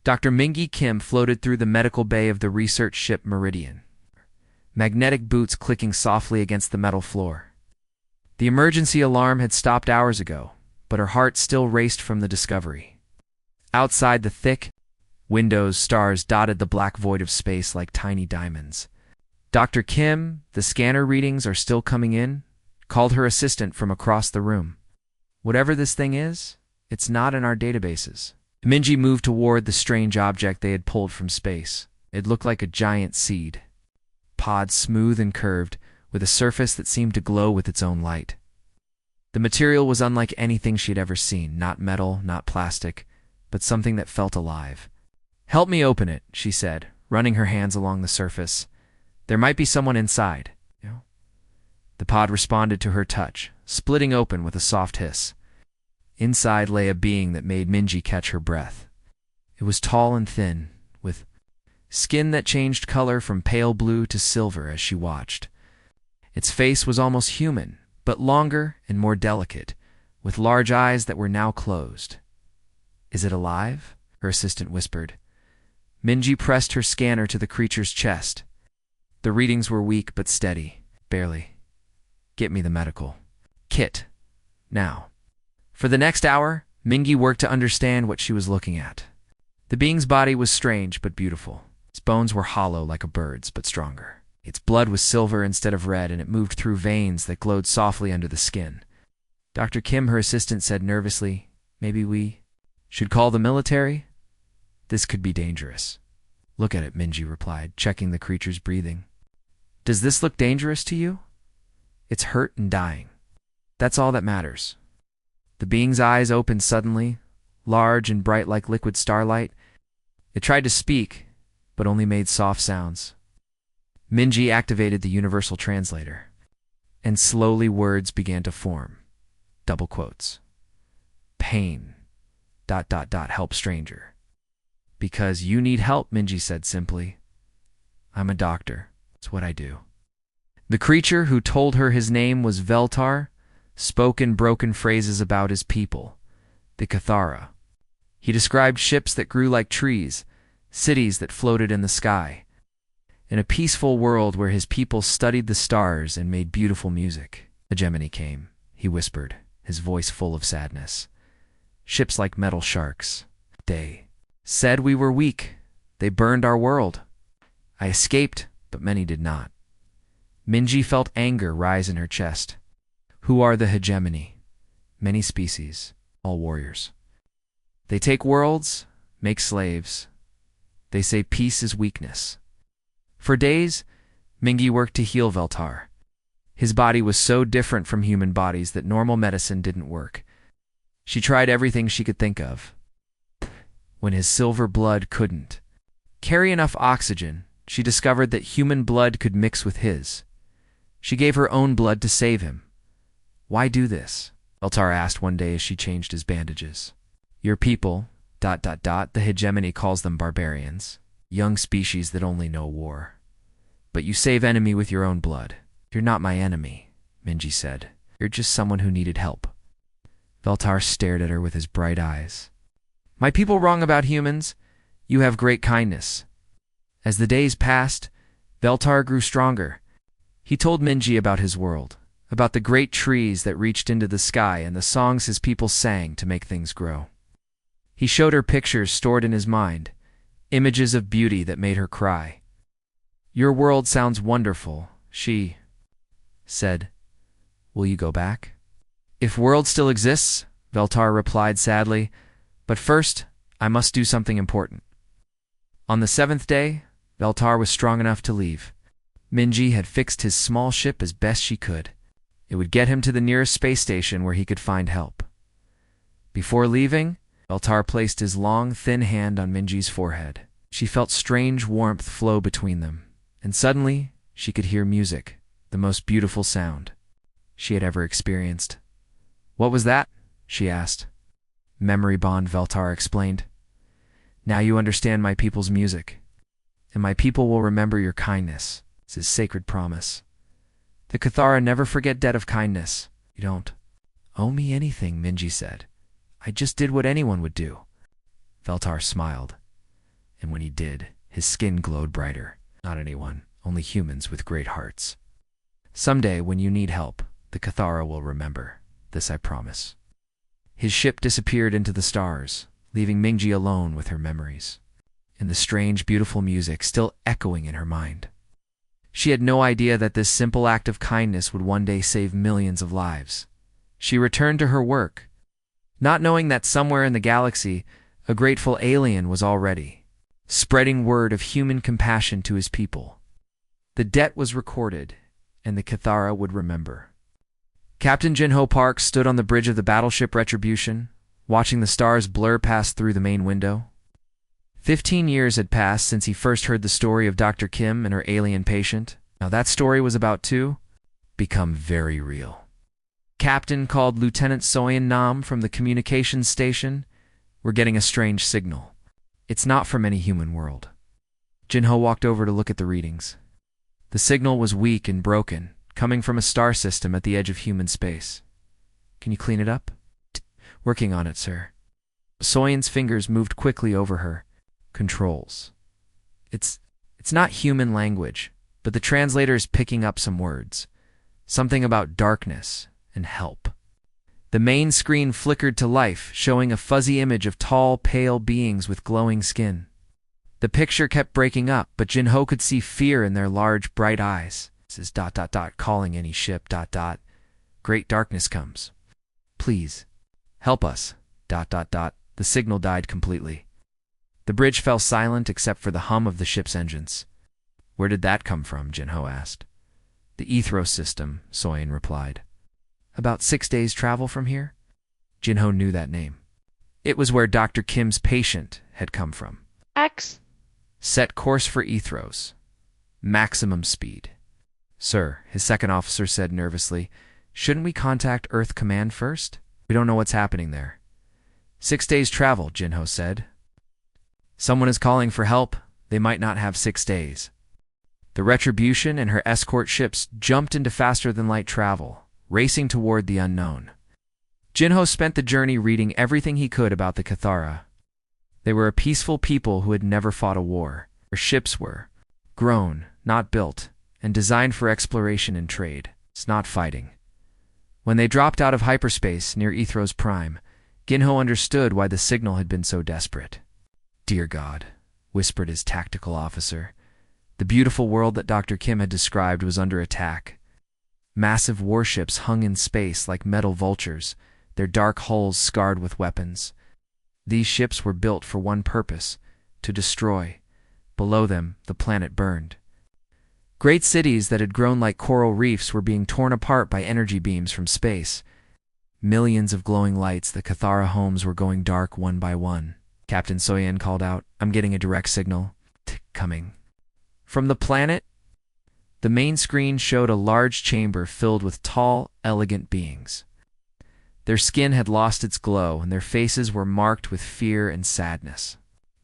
Dr. Mingi Kim floated through the medical bay of the research ship Meridian, magnetic boots clicking softly against the metal floor. The emergency alarm had stopped hours ago, but her heart still raced from the discovery. Outside, the thick windows' stars dotted the black void of space like tiny diamonds. Dr. Kim, the scanner readings are still coming in, called her assistant from across the room. Whatever this thing is, it's not in our databases. Minji moved toward the strange object they had pulled from space. It looked like a giant seed. Pod smooth and curved, with a surface that seemed to glow with its own light. The material was unlike anything she had ever seen, not metal, not plastic, but something that felt alive. "Help me open it," she said, running her hands along the surface. "There might be someone inside." The pod responded to her touch, splitting open with a soft hiss. Inside lay a being that made Minji catch her breath. It was tall and thin, with skin that changed color from pale blue to silver as she watched. Its face was almost human, but longer and more delicate, with large eyes that were now closed. "Is it alive?" her assistant whispered. Minji pressed her scanner to the creature's chest. The readings were weak but steady. "Barely. Get me the medical kit. Now." For the next hour, Mingi worked to understand what she was looking at. The being's body was strange but beautiful. Its bones were hollow like a bird's, but stronger. Its blood was silver instead of red, and it moved through veins that glowed softly under the skin. Dr. Kim, her assistant, said nervously, "Maybe we should call the military? This could be dangerous." "Look at it," Minji replied, checking the creature's breathing. "Does this look dangerous to you? It's hurt and dying. That's all that matters." The being's eyes opened suddenly, large and bright like liquid starlight. It tried to speak, but only made soft sounds. Minji activated the universal translator, and slowly words began to form. Double quotes. "Pain. ... help stranger." "Because you need help," Minji said simply. "I'm a doctor. It's what I do." The creature, who told her his name was Veltar, spoke in broken phrases about his people, the Cathara. He described ships that grew like trees, cities that floated in the sky, in a peaceful world where his people studied the stars and made beautiful music. "Hegemony came," he whispered, his voice full of sadness. "Ships like metal sharks. They said we were weak. They burned our world. I escaped, but many did not." Minji felt anger rise in her chest. "Who are the hegemony?" "Many species, all warriors. They take worlds, make slaves. They say peace is weakness." For days, Mingi worked to heal Veltar. His body was so different from human bodies that normal medicine didn't work. She tried everything she could think of. When his silver blood couldn't carry enough oxygen, she discovered that human blood could mix with his. She gave her own blood to save him. "Why do this?" Veltar asked one day as she changed his bandages. "Your people, ... the hegemony calls them barbarians, young species that only know war. But you save enemy with your own blood." "You're not my enemy," Minji said. "You're just someone who needed help." Veltar stared at her with his bright eyes. "My people wrong about humans? You have great kindness." As the days passed, Veltar grew stronger. He told Minji about his world, about the great trees that reached into the sky and the songs his people sang to make things grow. He showed her pictures stored in his mind, images of beauty that made her cry. "Your world sounds wonderful," she said. "Will you go back?" "If world still exists," Veltar replied sadly, "but first, I must do something important." On the 7th day, Veltar was strong enough to leave. Minji had fixed his small ship as best she could. It would get him to the nearest space station where he could find help. Before leaving, Veltar placed his long, thin hand on Minji's forehead. She felt strange warmth flow between them, and suddenly she could hear music, the most beautiful sound she had ever experienced. "What was that?" she asked. "Memory bond," Veltar explained. "Now you understand my people's music, and my people will remember your kindness. It's his sacred promise. The Cathara never forget debt of kindness." "You don't owe me anything," Minji said. "I just did what anyone would do." Veltar smiled. and when he did, his skin glowed brighter. Not anyone, only humans with great hearts. Someday, when you need help, the Cathara will remember. This I promise. His ship disappeared into the stars, leaving Mingji alone with her memories, and the strange, beautiful music still echoing in her mind. She had no idea that this simple act of kindness would one day save millions of lives. She returned to her work, not knowing that somewhere in the galaxy, a grateful alien was already spreading word of human compassion to his people. The debt was recorded, and the Cathara would remember. Captain Jinho Park stood on the bridge of the battleship Retribution, watching the stars blur past through the main window. 15 years had passed since he first heard the story of Dr. Kim and her alien patient. Now that story was about to become very real. Captain called Lieutenant Soyan Nam from the communications station. We're getting a strange signal. It's not from any human world. Jinho walked over to look at the readings. The signal was weak and broken, coming from a star system at the edge of human space. Can you clean it up? Working on it, sir. Soyan's fingers moved quickly over her. Controls. It's not human language, but the translator is picking up some words. Something about darkness and help. The main screen flickered to life, showing a fuzzy image of tall, pale beings with glowing skin. The picture kept breaking up, but Jinho could see fear in their large, bright eyes. This is ... calling any ship ... Great darkness comes. Please, help us ... The signal died completely. The bridge fell silent except for the hum of the ship's engines. Where did that come from? Jinho asked. The Ethros system, Soyan replied. About 6 days' travel from here? Jinho knew that name. It was where Dr. Kim's patient had come from. X. Set course for Ethros. Maximum speed. Sir, his second officer said nervously, shouldn't we contact Earth Command first? We don't know what's happening there. 6 days' travel, Jinho said. Someone is calling for help. They might not have 6 days. The Retribution and her escort ships jumped into faster-than-light travel, racing toward the unknown. Jinho spent the journey reading everything he could about the Cathara. They were a peaceful people who had never fought a war. Their ships were grown, not built, and designed for exploration and trade. It's not fighting. When they dropped out of hyperspace near Ethros Prime, Jinho understood why the signal had been so desperate. Dear God, whispered his tactical officer. The beautiful world that Dr. Kim had described was under attack. Massive warships hung in space like metal vultures, their dark hulls scarred with weapons. These ships were built for one purpose, to destroy. Below them, the planet burned. Great cities that had grown like coral reefs were being torn apart by energy beams from space. Millions of glowing lights, the Cathara homes were going dark one by one. Captain Soyan called out, I'm getting a direct signal. Coming. From the planet, the main screen showed a large chamber filled with tall, elegant beings. Their skin had lost its glow, and their faces were marked with fear and sadness.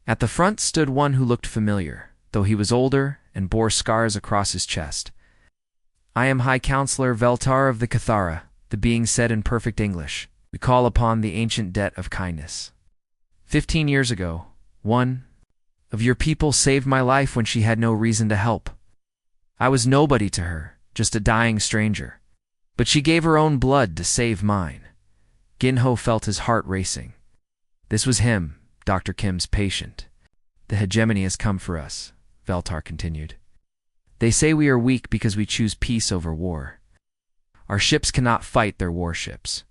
At the front stood one who looked familiar, though he was older and bore scars across his chest. I am High Counselor Veltar of the Cathara, the being said in perfect English. We call upon the ancient debt of kindness. 15 years ago, one of your people saved my life when she had no reason to help. I was nobody to her, just a dying stranger. But she gave her own blood to save mine. Jinho felt his heart racing. This was him, Dr. Kim's patient. The hegemony has come for us, Veltar continued. They say we are weak because we choose peace over war. Our ships cannot fight their warships.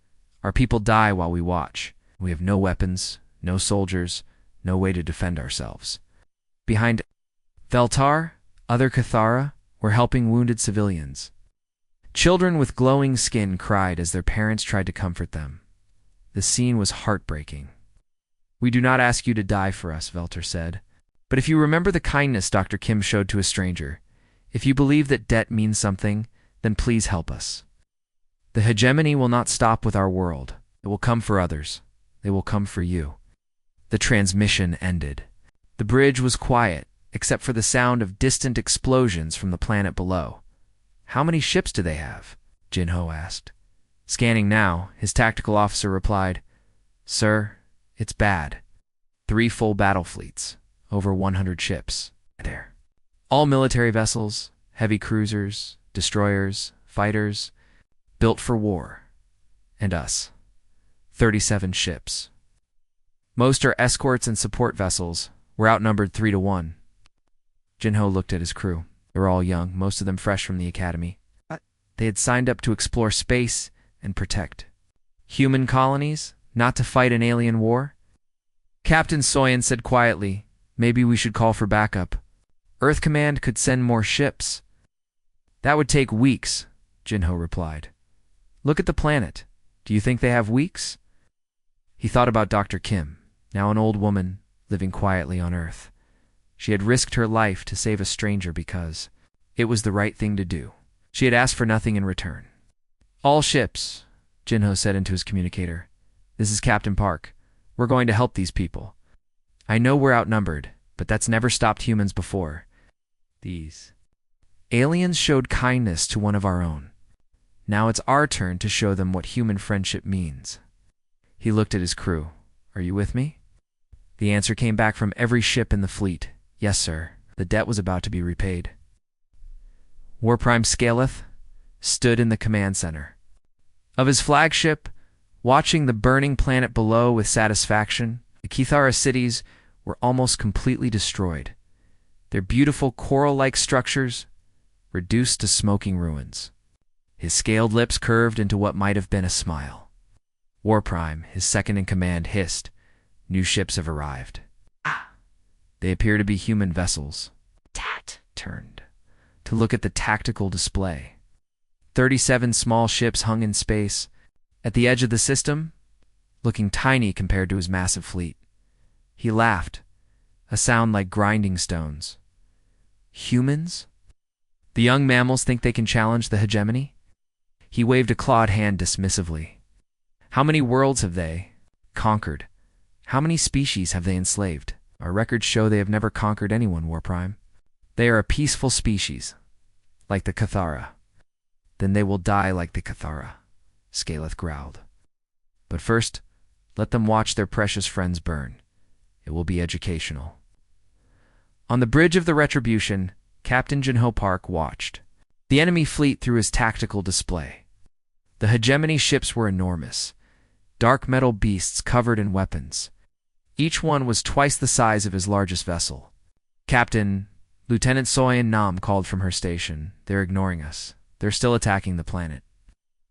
Our people die while we watch. We have no weapons, no soldiers, no way to defend ourselves. Behind Veltar, other Cathara were helping wounded civilians. Children with glowing skin cried as their parents tried to comfort them. The scene was heartbreaking. We do not ask you to die for us, Veltar said. But if you remember the kindness Dr. Kim showed to a stranger, if you believe that debt means something, then please help us. The hegemony will not stop with our world. It will come for others. They will come for you. The transmission ended. The bridge was quiet, except for the sound of distant explosions from the planet below. How many ships do they have? Jinho asked. Scanning now, his tactical officer replied, Sir, it's bad. 3 full battle fleets. over 100 ships there. All military vessels, heavy cruisers, destroyers, fighters, built for war. And us. 37 ships. Most are escorts and support vessels. We're outnumbered 3-1. Jinho looked at his crew. They were all young, most of them fresh from the academy. They had signed up to explore space and protect human colonies, not to fight an alien war. Captain Soyen said quietly, "Maybe we should call for backup. Earth Command could send more ships." "That would take weeks," Jinho replied. "Look at the planet. Do you think they have weeks?" He thought about Dr. Kim, now an old woman living quietly on Earth. She had risked her life to save a stranger because it was the right thing to do. She had asked for nothing in return. "All ships," Jinho said into his communicator. "This is Captain Park. We're going to help these people. I know we're outnumbered, but that's never stopped humans before. These aliens showed kindness to one of our own. Now it's our turn to show them what human friendship means." He looked at his crew. "Are you with me?" The answer came back from every ship in the fleet. "Yes, sir." The debt was about to be repaid. War Prime Scaleth stood in the command center of his flagship, watching the burning planet below with satisfaction. The Kithara cities were almost completely destroyed, their beautiful coral-like structures reduced to smoking ruins. His scaled lips curved into what might have been a smile. War Prime, his second-in-command, hissed, "New ships have arrived." They appear to be human vessels. Tat turned to look at the tactical display. 37 small ships hung in space, at the edge of the system, looking tiny compared to his massive fleet. He laughed, a sound like grinding stones. "Humans? The young mammals think they can challenge the hegemony?" He waved a clawed hand dismissively. "How many worlds have they conquered? How many species have they enslaved? Our records show they have never conquered anyone, War Prime. They are a peaceful species, like the Kithara." "Then they will die like the Kithara," Scaleth growled. "But first, let them watch their precious friends burn. It will be educational." On the bridge of the Retribution, Captain Jinho Park watched the enemy fleet through his tactical display. The hegemony ships were enormous, dark metal beasts covered in weapons. Each one was twice the size of his largest vessel. "Captain," Lieutenant Soyen Nam called from her station, "they're ignoring us. They're still attacking the planet."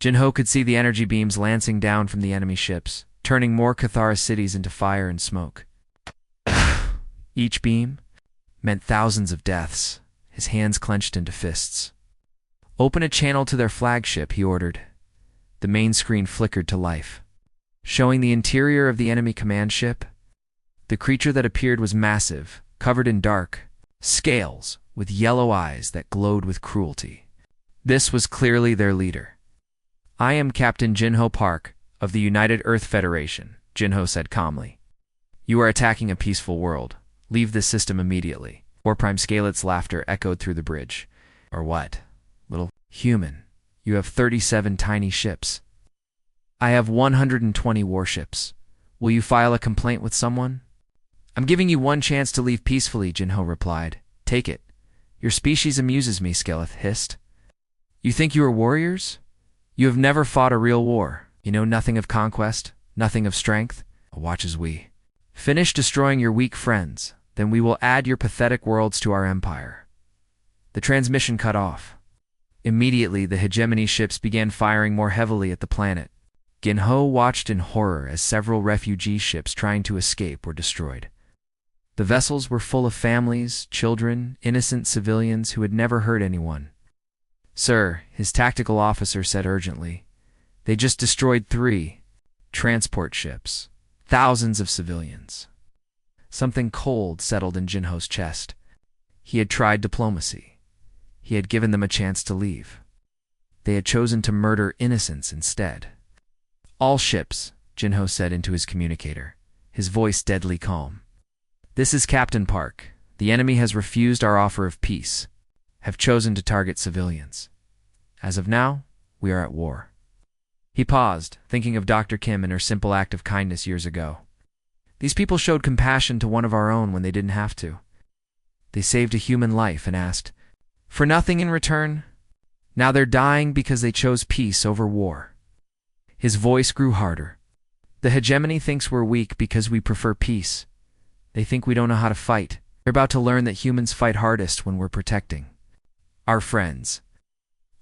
Jinho could see the energy beams lancing down from the enemy ships, turning more Kithara cities into fire and smoke. Each beam meant thousands of deaths, his hands clenched into fists. "Open a channel to their flagship," he ordered. The main screen flickered to life, showing the interior of the enemy command ship. The creature that appeared was massive, covered in dark scales, with yellow eyes that glowed with cruelty. This was clearly their leader. "I am Captain Jinho Park of the United Earth Federation," Jinho said calmly. "You are attacking a peaceful world. Leave this system immediately." War Prime Scaleth's laughter echoed through the bridge. "Or what? Little human, you have 37 tiny ships. I have 120 warships. Will you file a complaint with someone?" "I'm giving you one chance to leave peacefully," Jinho replied. "Take it." "Your species amuses me," Scaleth hissed. "You think you are warriors? You have never fought a real war. You know nothing of conquest, nothing of strength. Watch as we finish destroying your weak friends, then we will add your pathetic worlds to our empire." The transmission cut off. Immediately, the hegemony ships began firing more heavily at the planet. Jinho watched in horror as several refugee ships trying to escape were destroyed. The vessels were full of families, children, innocent civilians who had never hurt anyone. "Sir," his tactical officer said urgently, "they just destroyed 3 transport ships. Thousands of civilians." Something cold settled in Jinho's chest. He had tried diplomacy. He had given them a chance to leave. They had chosen to murder innocents instead. "All ships," Jinho said into his communicator, his voice deadly calm. "This is Captain Park. The enemy has refused our offer of peace, have chosen to target civilians. As of now, we are at war." He paused, thinking of Dr. Kim and her simple act of kindness years ago. These people showed compassion to one of our own when they didn't have to. They saved a human life and asked for nothing in return. Now they're dying because they chose peace over war." His voice grew harder. "The hegemony thinks we're weak because we prefer peace. They think we don't know how to fight. They're about to learn that humans fight hardest when we're protecting our friends."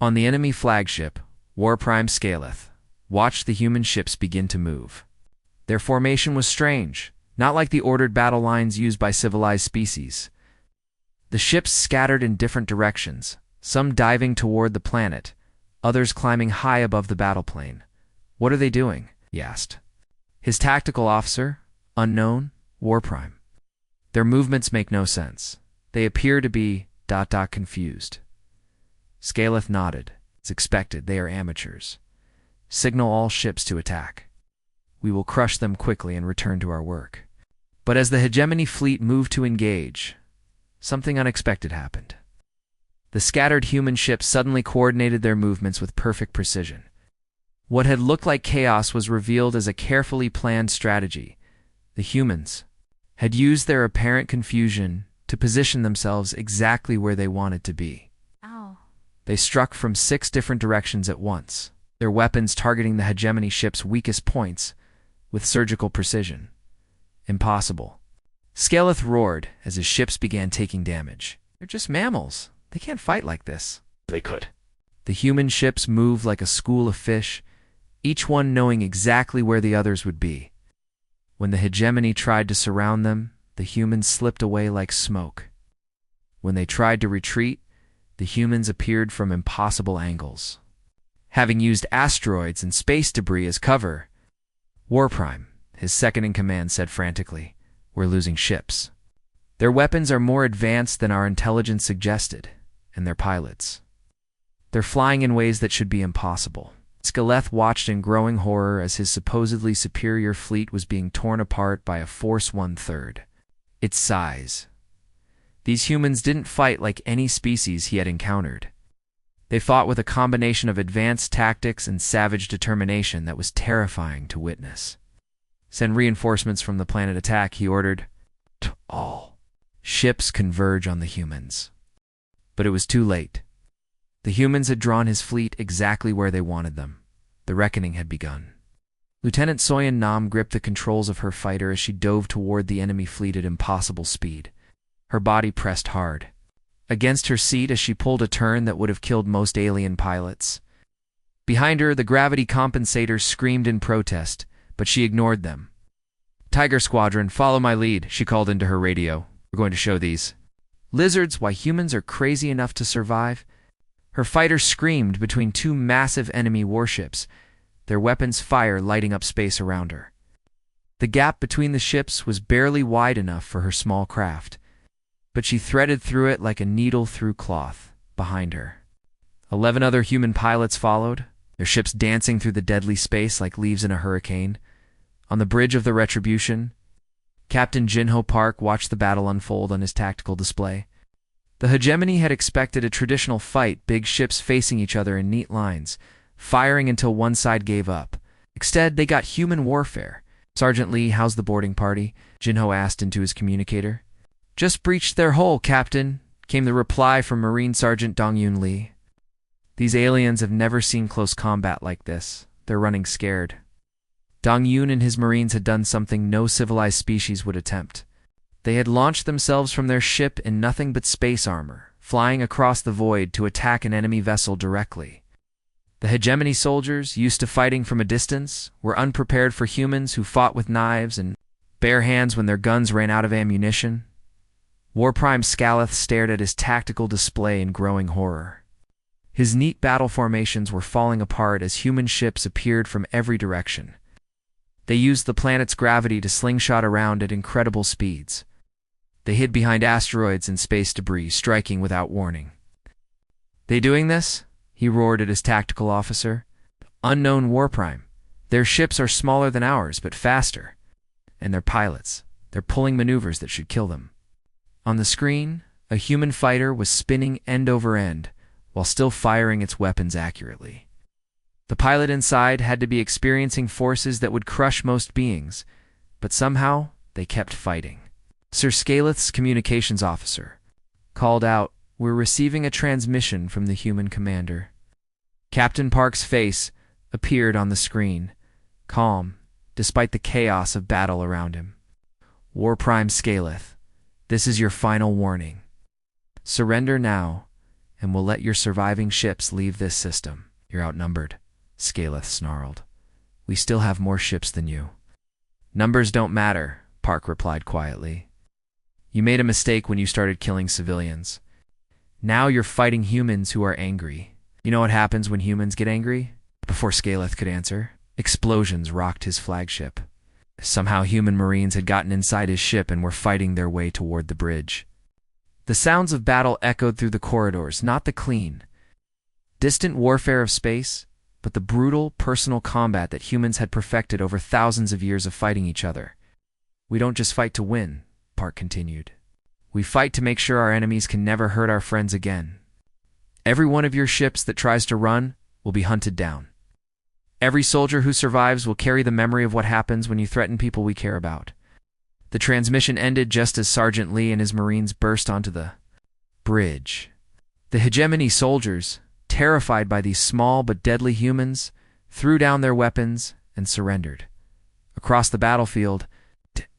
On the enemy flagship, War Prime Scaleth watched the human ships begin to move. Their formation was strange, not like the ordered battle lines used by civilized species. The ships scattered in different directions, some diving toward the planet, others climbing high above the battle plane. "What are they doing?" he asked. His tactical officer, unknown, War Prime. "Their movements make no sense. They appear to be ... confused." Scaleth nodded. "It's expected. They are amateurs. Signal all ships to attack. We will crush them quickly and return to our work." But as the hegemony fleet moved to engage, something unexpected happened. The scattered human ships suddenly coordinated their movements with perfect precision. What had looked like chaos was revealed as a carefully planned strategy. The humans had used their apparent confusion to position themselves exactly where they wanted to be. Ow. They struck from 6 different directions at once, their weapons targeting the hegemony ship's weakest points with surgical precision. Impossible. Scaleth roared as his ships began taking damage. "They're just mammals. They can't fight like this." They could. The human ships moved like a school of fish, each one knowing exactly where the others would be. When the hegemony tried to surround them, the humans slipped away like smoke. When they tried to retreat, the humans appeared from impossible angles. Having used asteroids and space debris as cover, War Prime, his second-in-command, said frantically, "We're losing ships. Their weapons are more advanced than our intelligence suggested, and their pilots. They're flying in ways that should be impossible." Scaleth watched in growing horror as his supposedly superior fleet was being torn apart by a force 1/3 its size. These humans didn't fight like any species he had encountered. They fought with a combination of advanced tactics and savage determination that was terrifying to witness. "Send reinforcements from the planet attack," he ordered. To all ships converge on the humans. But it was too late. The humans had drawn his fleet exactly where they wanted them. The reckoning had begun. Lieutenant Soyan Nam gripped the controls of her fighter as she dove toward the enemy fleet at impossible speed. Her body pressed hard against her seat as she pulled a turn that would have killed most alien pilots. Behind her, the gravity compensators screamed in protest, but she ignored them. "Tiger Squadron, follow my lead," she called into her radio. "We're going to show these lizards why humans are crazy enough to survive." Her fighter screamed between 2 massive enemy warships, their weapons' fire lighting up space around her. The gap between the ships was barely wide enough for her small craft, but she threaded through it like a needle through cloth behind her. 11 other human pilots followed, their ships dancing through the deadly space like leaves in a hurricane. On the bridge of the Retribution, Captain Jinho Park watched the battle unfold on his tactical display. The hegemony had expected a traditional fight, big ships facing each other in neat lines, firing until one side gave up. Instead, they got human warfare. "Sergeant Lee, how's the boarding party?" Jinho asked into his communicator. "Just breached their hull, Captain," came the reply from Marine Sergeant Dongyun Lee. "These aliens have never seen close combat like this. They're running scared." Dongyun and his Marines had done something no civilized species would attempt. They had launched themselves from their ship in nothing but space armor, flying across the void to attack an enemy vessel directly. The hegemony soldiers, used to fighting from a distance, were unprepared for humans who fought with knives and bare hands when their guns ran out of ammunition. War Prime Scaleth stared at his tactical display in growing horror. His neat battle formations were falling apart as human ships appeared from every direction. They used the planet's gravity to slingshot around at incredible speeds. They hid behind asteroids and space debris, striking without warning. "They doing this?" he roared at his tactical officer. "Unknown War Prime. Their ships are smaller than ours, but faster. And their pilots, they're pulling maneuvers that should kill them." On the screen, a human fighter was spinning end over end, while still firing its weapons accurately. The pilot inside had to be experiencing forces that would crush most beings, but somehow they kept fighting. Sir Scaleth's communications officer called out, "We're receiving a transmission from the human commander." Captain Park's face appeared on the screen, calm, despite the chaos of battle around him. "War Prime Scaleth, this is your final warning. Surrender now, and we'll let your surviving ships leave this system." "You're outnumbered," Scaleth snarled. "We still have more ships than you." "Numbers don't matter," Park replied quietly. "You made a mistake when you started killing civilians. Now you're fighting humans who are angry. You know what happens when humans get angry?" Before Scaleth could answer, explosions rocked his flagship. Somehow human Marines had gotten inside his ship and were fighting their way toward the bridge. The sounds of battle echoed through the corridors, not the clean, distant warfare of space, but the brutal, personal combat that humans had perfected over thousands of years of fighting each other. "We don't just fight to win," Park continued. "We fight to make sure our enemies can never hurt our friends again. Every one of your ships that tries to run will be hunted down. Every soldier who survives will carry the memory of what happens when you threaten people we care about." The transmission ended just as Sergeant Lee and his Marines burst onto the bridge. The hegemony soldiers, terrified by these small but deadly humans, threw down their weapons and surrendered. Across the battlefield,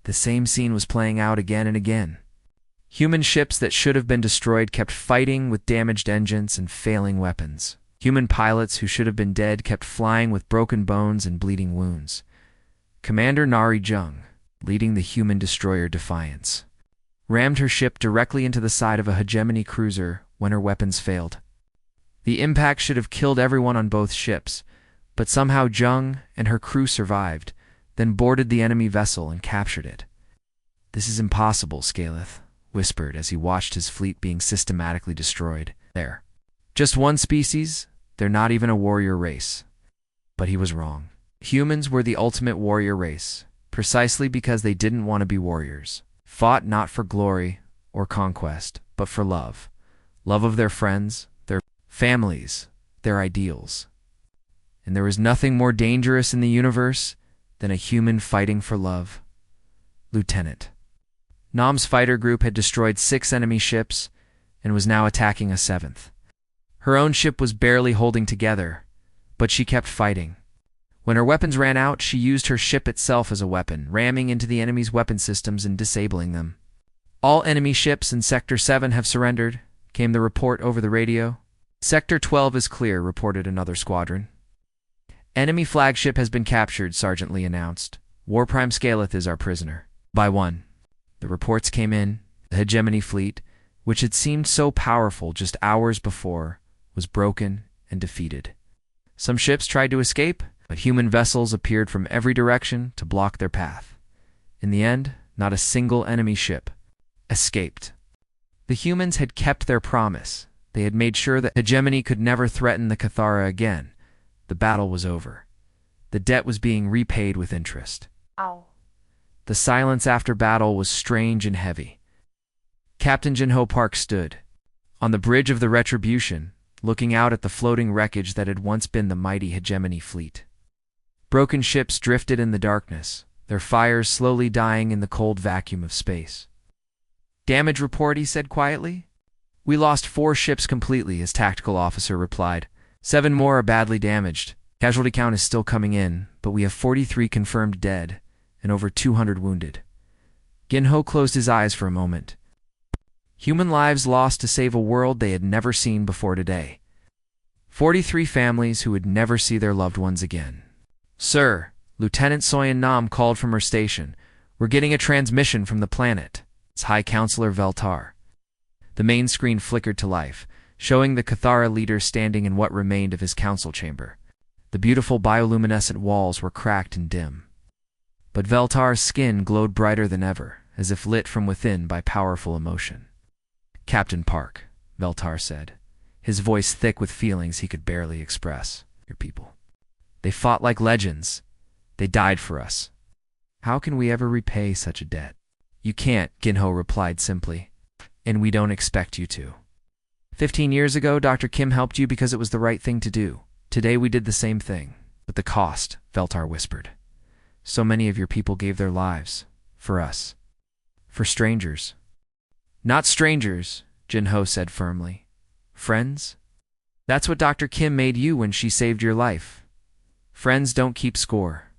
the same scene was playing out again and again. Human ships that should have been destroyed kept fighting with damaged engines and failing weapons. Human pilots who should have been dead kept flying with broken bones and bleeding wounds. Commander Nari Jung, leading the human destroyer Defiance, rammed her ship directly into the side of a hegemony cruiser when her weapons failed. The impact should have killed everyone on both ships, but somehow Jung and her crew survived, then boarded the enemy vessel and captured it. "This is impossible," Scaleth whispered as he watched his fleet being systematically destroyed. "They're just one species, they're not even a warrior race." But he was wrong. Humans were the ultimate warrior race, precisely because they didn't want to be warriors. Fought not for glory or conquest, but for love. Love of their friends, their families, their ideals. And there was nothing more dangerous in the universe than a human fighting for love. Lieutenant Nam's fighter group had destroyed 6 enemy ships and was now attacking a 7th. Her own ship was barely holding together, but she kept fighting. When her weapons ran out, she used her ship itself as a weapon, ramming into the enemy's weapon systems and disabling them. "All enemy ships in Sector 7 have surrendered," came the report over the radio. "Sector 12 is clear," reported another squadron. "Enemy flagship has been captured," Sergeant Lee announced. "War Prime Scaleth is our prisoner." By one. The reports came in. The hegemony fleet, which had seemed so powerful just hours before, was broken and defeated. Some ships tried to escape, but human vessels appeared from every direction to block their path. In the end, not a single enemy ship escaped. The humans had kept their promise. They had made sure that hegemony could never threaten the Cathara again. The battle was over. The debt was being repaid with interest. Ow. The silence after battle was strange and heavy. Captain Jinho Park stood on the bridge of the Retribution, looking out at the floating wreckage that had once been the mighty hegemony fleet. Broken ships drifted in the darkness, their fires slowly dying in the cold vacuum of space. "Damage report," he said quietly. "We lost 4 ships completely," his tactical officer replied. 7 more are badly damaged. Casualty count is still coming in, but we have 43 confirmed dead and over 200 wounded. Ginho closed his eyes for a moment. Human lives lost to save a world they had never seen before today. 43 families who would never see their loved ones again. "Sir," Lieutenant Soyan Nam called from her station, "we're getting a transmission from the planet. It's High Counselor Veltar." The main screen flickered to life, showing the Cathara leader standing in what remained of his council chamber. The beautiful bioluminescent walls were cracked and dim. But Veltar's skin glowed brighter than ever, as if lit from within by powerful emotion. "Captain Park," Veltar said, his voice thick with feelings he could barely express. "Your people. They fought like legends. They died for us. How can we ever repay such a debt?" "You can't," Ginho replied simply, "and we don't expect you to. 15 years ago, Dr. Kim helped you because it was the right thing to do. Today we did the same thing. But the cost," Veltar whispered. "So many of your people gave their lives. For us. For strangers. Not strangers, Jinho said firmly. Friends? That's what Dr. Kim made you when she saved your life. Friends don't keep score.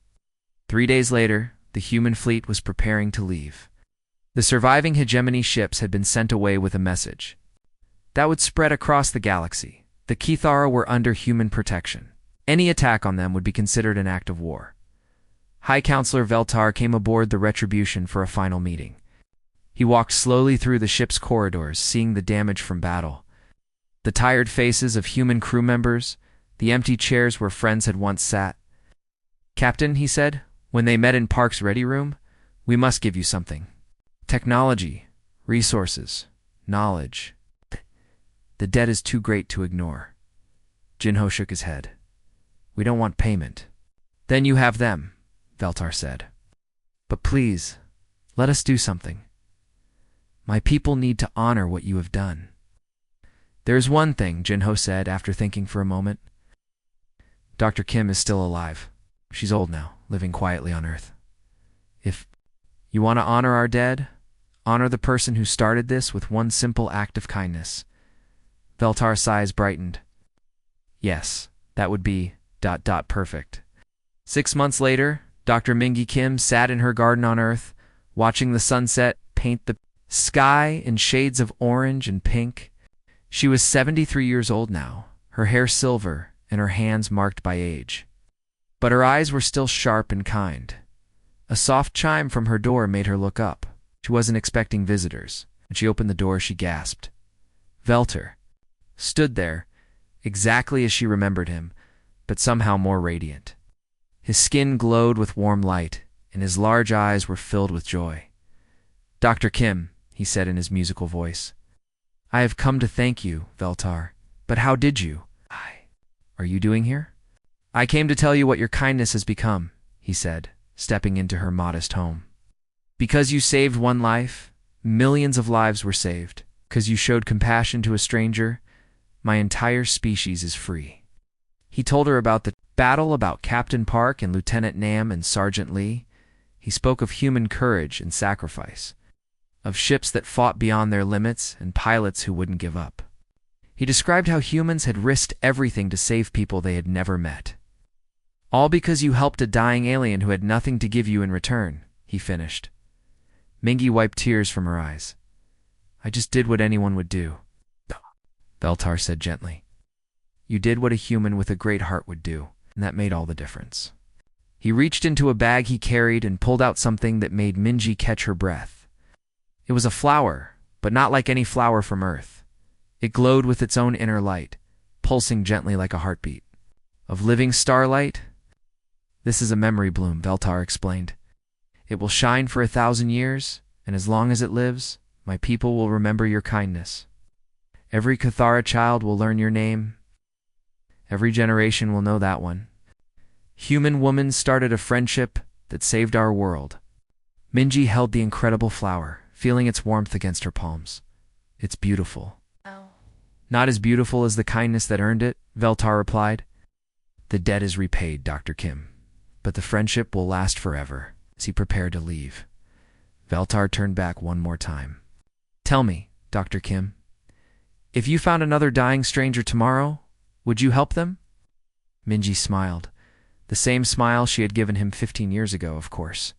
3 days later, the human fleet was preparing to leave. The surviving hegemony ships had been sent away with a message that would spread across the galaxy. The Kithara were under human protection. Any attack on them would be considered an act of war. High Counselor Veltar came aboard the Retribution for a final meeting. He walked slowly through the ship's corridors, seeing the damage from battle. The tired faces of human crew members, the empty chairs where friends had once sat. Captain, he said, when they met in Park's ready room, we must give you something. Technology, resources, knowledge. The debt is too great to ignore. Jinho shook his head. We don't want payment. Then you have them, Veltar said. But please, let us do something. My people need to honor what you have done. There's one thing, Jinho said after thinking for a moment. Dr. Kim is still alive. She's old now, living quietly on Earth. If you want to honor our dead, honor the person who started this with one simple act of kindness. Veltar's eyes brightened. Yes, that would be ... perfect. 6 months later, Dr. Mingi Kim sat in her garden on Earth, watching the sunset paint the sky in shades of orange and pink. She was 73 years old now, her hair silver and her hands marked by age. But her eyes were still sharp and kind. A soft chime from her door made her look up. She wasn't expecting visitors. When she opened the door, she gasped. Veltar stood there, exactly as she remembered him, but somehow more radiant. His skin glowed with warm light, and his large eyes were filled with joy. Dr. Kim, he said in his musical voice, I have come to thank you, Veltar. But how did you? Are you doing here? I came to tell you what your kindness has become, he said, stepping into her modest home. Because you saved one life, millions of lives were saved. Because you showed compassion to a stranger, my entire species is free. He told her about the battle, about Captain Park and Lieutenant Nam and Sergeant Lee. He spoke of human courage and sacrifice, of ships that fought beyond their limits and pilots who wouldn't give up. He described how humans had risked everything to save people they had never met. All because you helped a dying alien who had nothing to give you in return, he finished. Mingi wiped tears from her eyes. I just did what anyone would do, Veltar said gently. You did what a human with a great heart would do, and that made all the difference. He reached into a bag he carried and pulled out something that made Mingi catch her breath. It was a flower, but not like any flower from Earth. It glowed with its own inner light, pulsing gently like a heartbeat. Of living starlight? This is a memory bloom, Veltar explained. It will shine for 1,000 years, and as long as it lives, my people will remember your kindness. Every Kithara child will learn your name. Every generation will know that one. Human woman started a friendship that saved our world. Mingi held the incredible flower, feeling its warmth against her palms. It's beautiful. Oh. Not as beautiful as the kindness that earned it, Veltar replied. The debt is repaid, Dr. Kim, but the friendship will last forever, as he prepared to leave. Veltar turned back one more time. Tell me, Dr. Kim, if you found another dying stranger tomorrow, would you help them? Mingi smiled. The same smile she had given him 15 years ago, of course.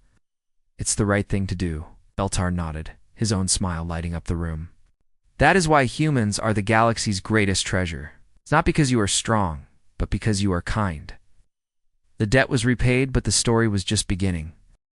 It's the right thing to do, Veltar nodded, his own smile lighting up the room. That is why humans are the galaxy's greatest treasure. It's not because you are strong, but because you are kind. The debt was repaid, but the story was just beginning.